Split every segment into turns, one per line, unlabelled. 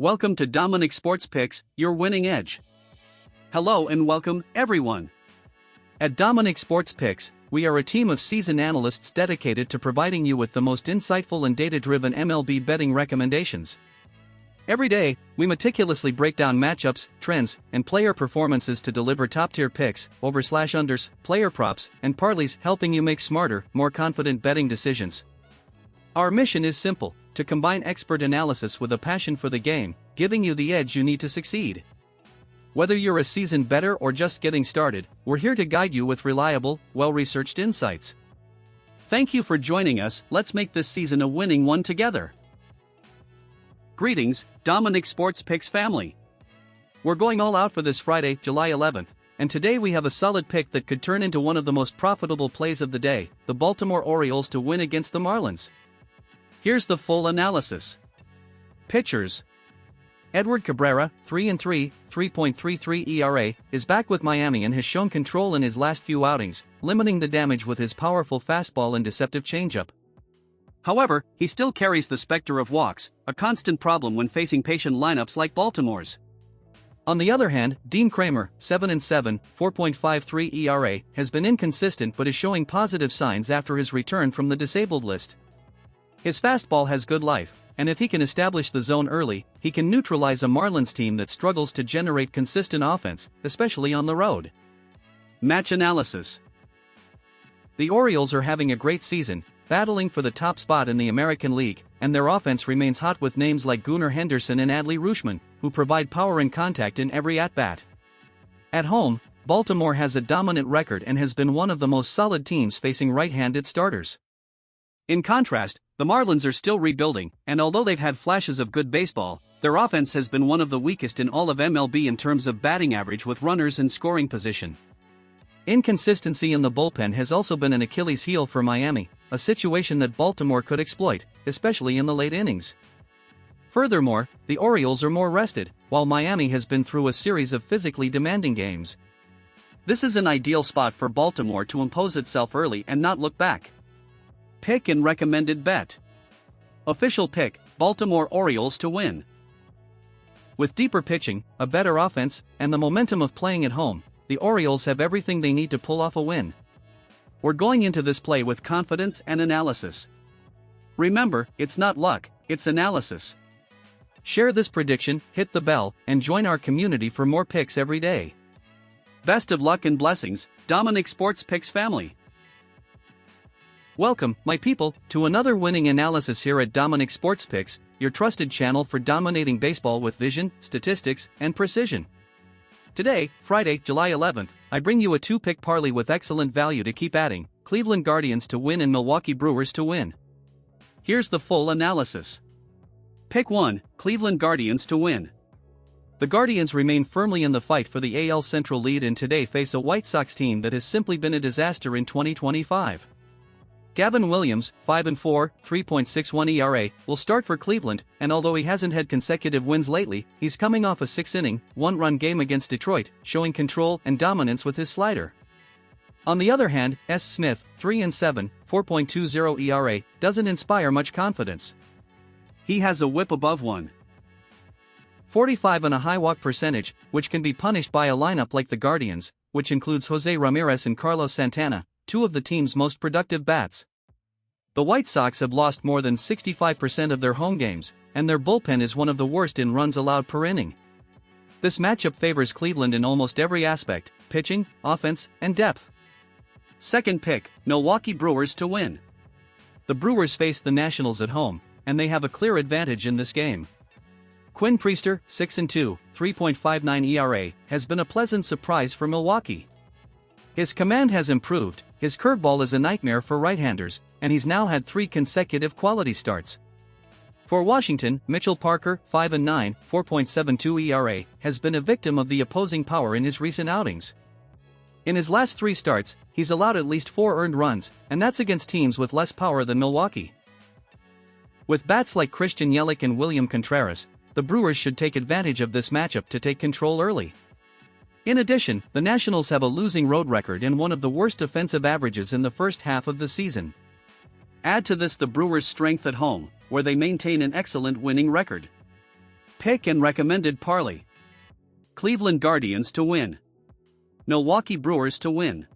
Welcome to Dominic Sports Picks, your winning edge. Hello and welcome, everyone. At Dominic Sports Picks, we are a team of seasoned analysts dedicated to providing you with the most insightful and data-driven MLB betting recommendations. Every day, we meticulously break down matchups, trends, and player performances to deliver top-tier picks, over/unders, player props, and parlays, helping you make smarter, more confident betting decisions. Our mission is simple: to combine expert analysis with a passion for the game, giving you the edge you need to succeed. Whether you're a seasoned bettor or just getting started, we're here to guide you with reliable, well-researched insights. Thank you for joining us. Let's make this season a winning one together. Greetings, Dominic Sports Picks family. We're going all out for this Friday, July 11th, and today we have a solid pick that could turn into one of the most profitable plays of the day: the Baltimore Orioles to win against the Marlins. Here's the full analysis. Pitchers. Edward Cabrera, 3-3, 3.33 ERA, is back with Miami and has shown control in his last few outings, limiting the damage with his powerful fastball and deceptive changeup. However, he still carries the specter of walks, a constant problem when facing patient lineups like Baltimore's. On the other hand, Dean Kramer, 7-7, 4.53 ERA, has been inconsistent but is showing positive signs after his return from the disabled list. His fastball has good life, and if he can establish the zone early, he can neutralize a Marlins team that struggles to generate consistent offense, especially on the road. Match analysis. The Orioles are having a great season, battling for the top spot in the American League, and their offense remains hot with names like Gunnar Henderson and Adley Rutschman, who provide power and contact in every at-bat. At home, Baltimore has a dominant record and has been one of the most solid teams facing right-handed starters. In contrast, the Marlins are still rebuilding, and although they've had flashes of good baseball, their offense has been one of the weakest in all of MLB in terms of batting average with runners in scoring position. Inconsistency in the bullpen has also been an Achilles heel for Miami, a situation that Baltimore could exploit, especially in the late innings. Furthermore, the Orioles are more rested, while Miami has been through a series of physically demanding games. This is an ideal spot for Baltimore to impose itself early and not look back. Pick and recommended bet. Official pick: Baltimore Orioles to win. With deeper pitching, a better offense, and the momentum of playing at home, the Orioles have everything they need to pull off a win. We're going into this play with confidence and analysis. Remember, it's not luck, it's analysis. Share this prediction, hit the bell, and join our community for more picks every day. Best of luck and blessings, Dominic Sports Picks family. Welcome, my people, to another winning analysis here at Dominic Sports Picks, your trusted channel for dominating baseball with vision, statistics, and precision. Today, Friday, July 11th, I bring you a two-pick parlay with excellent value to keep adding: Cleveland Guardians to win and Milwaukee Brewers to win. Here's the full analysis. Pick 1, Cleveland Guardians to win. The Guardians remain firmly in the fight for the AL Central lead and today face a White Sox team that has simply been a disaster in 2025. Gavin Williams, 5-4, 3.61 ERA, will start for Cleveland, and although he hasn't had consecutive wins lately, he's coming off a 6-inning, one-run game against Detroit, showing control and dominance with his slider. On the other hand, S. Smith, 3-7, 4.20 ERA, doesn't inspire much confidence. He has a whip above 1.45 and a high walk percentage, which can be punished by a lineup like the Guardians, which includes Jose Ramirez and Carlos Santana, two of the team's most productive bats. The White Sox have lost more than 65% of their home games, and their bullpen is one of the worst in runs allowed per inning. This matchup favors Cleveland in almost every aspect: pitching, offense, and depth. Second pick, Milwaukee Brewers to win. The Brewers face the Nationals at home, and they have a clear advantage in this game. Quinn Priester, 6-2, 3.59 ERA, has been a pleasant surprise for Milwaukee. His command has improved, his curveball is a nightmare for right-handers, and he's now had 3 consecutive quality starts. For Washington, Mitchell Parker, 5-9, 4.72 ERA, has been a victim of the opposing power in his recent outings. In his last 3 starts, he's allowed at least 4 earned runs, and that's against teams with less power than Milwaukee. With bats like Christian Yelich and William Contreras, the Brewers should take advantage of this matchup to take control early. In addition, the Nationals have a losing road record and one of the worst offensive averages in the first half of the season. Add to this the Brewers' strength at home, where they maintain an excellent winning record. Pick and recommended parlay. Cleveland Guardians to win. Milwaukee Brewers to win.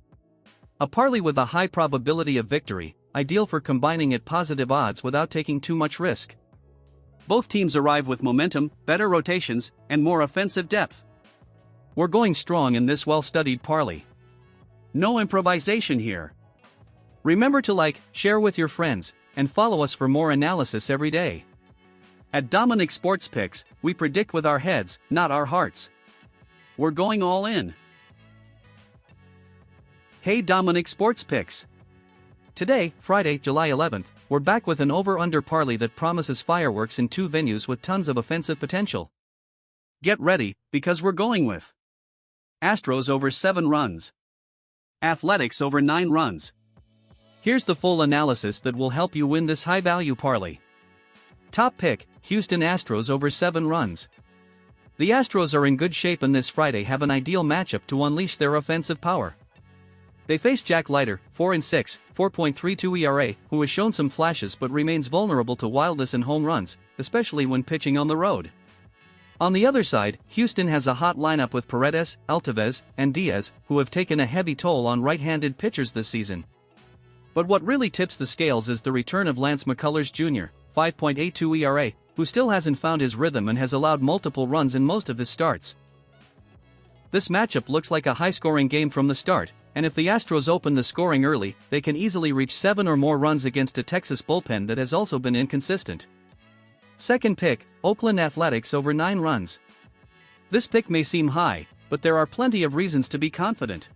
A parlay with a high probability of victory, ideal for combining at positive odds without taking too much risk. Both teams arrive with momentum, better rotations, and more offensive depth. We're going strong in this well-studied parlay. No improvisation here. Remember to like, share with your friends, and follow us for more analysis every day. At Dominic Sports Picks, we predict with our heads, not our hearts. We're going all in. Hey Dominic Sports Picks. Today, Friday, July 11th, we're back with an over-under parlay that promises fireworks in two venues with tons of offensive potential. Get ready, because we're going with Astros over 7 runs. Athletics over 9 runs. Here's the full analysis that will help you win this high-value parlay. Top pick, Houston Astros over 7 runs. The Astros are in good shape and this Friday have an ideal matchup to unleash their offensive power. They face Jack Leiter, 4-6, 4.32 ERA, who has shown some flashes but remains vulnerable to wildness and home runs, especially when pitching on the road. On the other side, Houston has a hot lineup with Paredes, Altuve, and Diaz, who have taken a heavy toll on right-handed pitchers this season. But what really tips the scales is the return of Lance McCullers Jr., 5.82 ERA, who still hasn't found his rhythm and has allowed multiple runs in most of his starts. This matchup looks like a high-scoring game from the start, and if the Astros open the scoring early, they can easily reach 7 or more runs against a Texas bullpen that has also been inconsistent. Second pick, Oakland Athletics over 9 runs. This pick may seem high, but there are plenty of reasons to be confident.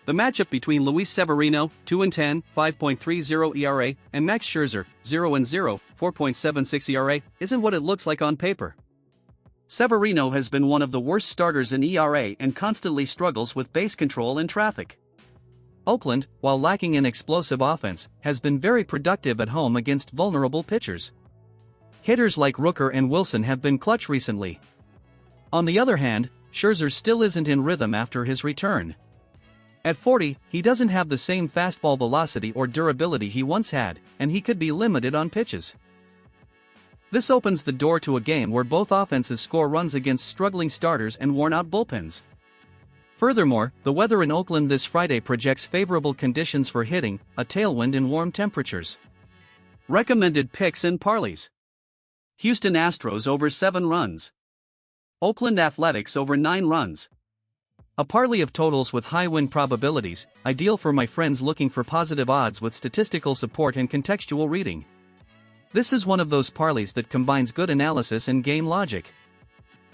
The matchup between Luis Severino, 2-10, 5.30 ERA, and Max Scherzer, 0-0, 4.76 ERA, isn't what it looks like on paper. Severino has been one of the worst starters in ERA and constantly struggles with base control and traffic. Oakland, while lacking an explosive offense, has been very productive at home against vulnerable pitchers. Hitters like Rooker and Wilson have been clutch recently. On the other hand, Scherzer still isn't in rhythm after his return. At 40, he doesn't have the same fastball velocity or durability he once had, and he could be limited on pitches. This opens the door to a game where both offenses score runs against struggling starters and worn-out bullpens. Furthermore, the weather in Oakland this Friday projects favorable conditions for hitting, a tailwind and warm temperatures. Recommended picks and parlays. Houston Astros over 7 runs. Oakland Athletics over 9 runs. A parlay of totals with high win probabilities, ideal for my friends looking for positive odds with statistical support and contextual reading. This is one of those parlays that combines good analysis and game logic.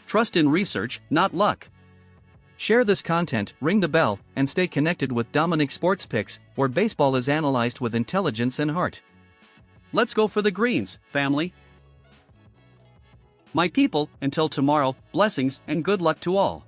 Trust in research, not luck. Share this content, ring the bell, and stay connected with Dominic Sports Picks, where baseball is analyzed with intelligence and heart. Let's go for the greens, family. My people, until tomorrow, blessings and good luck to all.